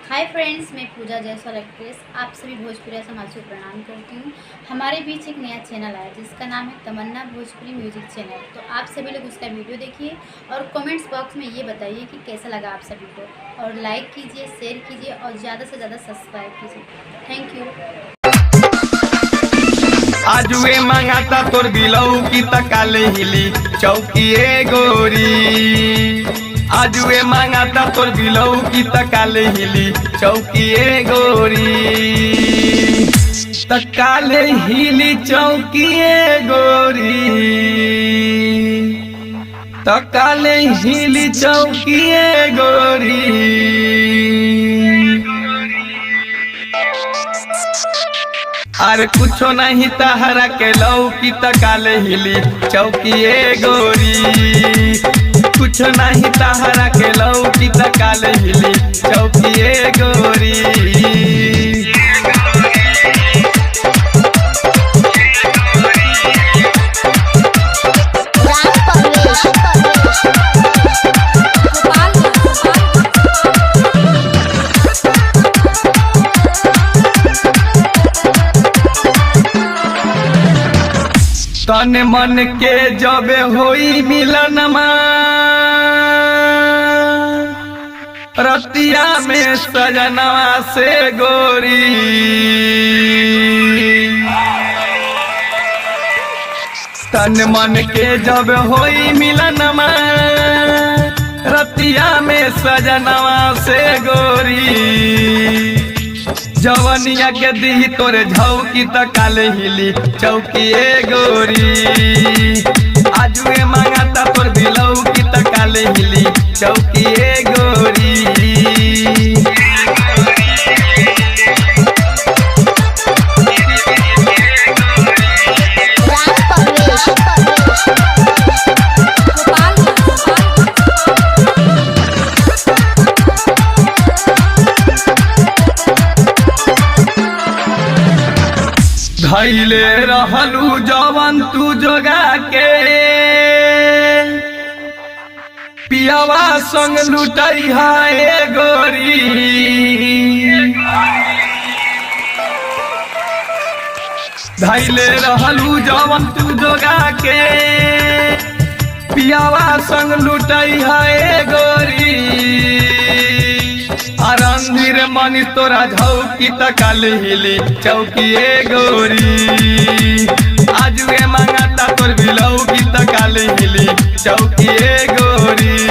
Hi friends, मैं पूजा Jaiswal actress आप सभी भोजपुरी समाज को प्रणाम करती हूँ। हमारे बीच एक नया चैनल आया जिसका नाम है तमन्ना भोजपुरी म्यूजिक चैनल। तो आप सभी लोग उसका वीडियो देखिए और कमेंट्स बॉक्स में ये बताइए कि कैसा लगा आप सभी को, और लाइक कीजिए, शेयर कीजिए और ज़्यादा से ज़्यादा सब्सक्राइब कीजिए। Thank you. आज वे मांगाता तोर बिलऊ की तकाले हिली चौकीए गोरी। आज वे मांगाता तोर बिलऊ की तकाले हिली चौकीए गोरी। तकाले हिली चौकीए गोरी। तकाले हिली चौकीए गोरी। अरे कुछो नहीं तहरा के लऊ की तकाले हिली चौकीए गोरी। कुछ नहीं तहरा के लऊ की तकाले हिली चौकीए गोरी। तन मन के जबे होई मिलनमा रतिया में सजनवा से गोरी। तन मन के जब होई मिलनमा रतिया में सजनवा से गोरी। जवनिया के दी तोरे झौकी तकाले हिली चौकीए गोरी। आज वे मांगाता तोर बिलऊ की तकाले हिली चौकीए गोरी। धैले रहलू जवन तू जोगा के पियावा संग लुटई है गोरी। धैले रहलू जवन तू जोगा के पियावा संग लुटई है गोरी। अरंधीर मनी तोरा झौकी तकाले हिली चौकीए गोरी। आज वे मांगाता तोर बिलऊ की तकाले हिली चौकीए गोरी।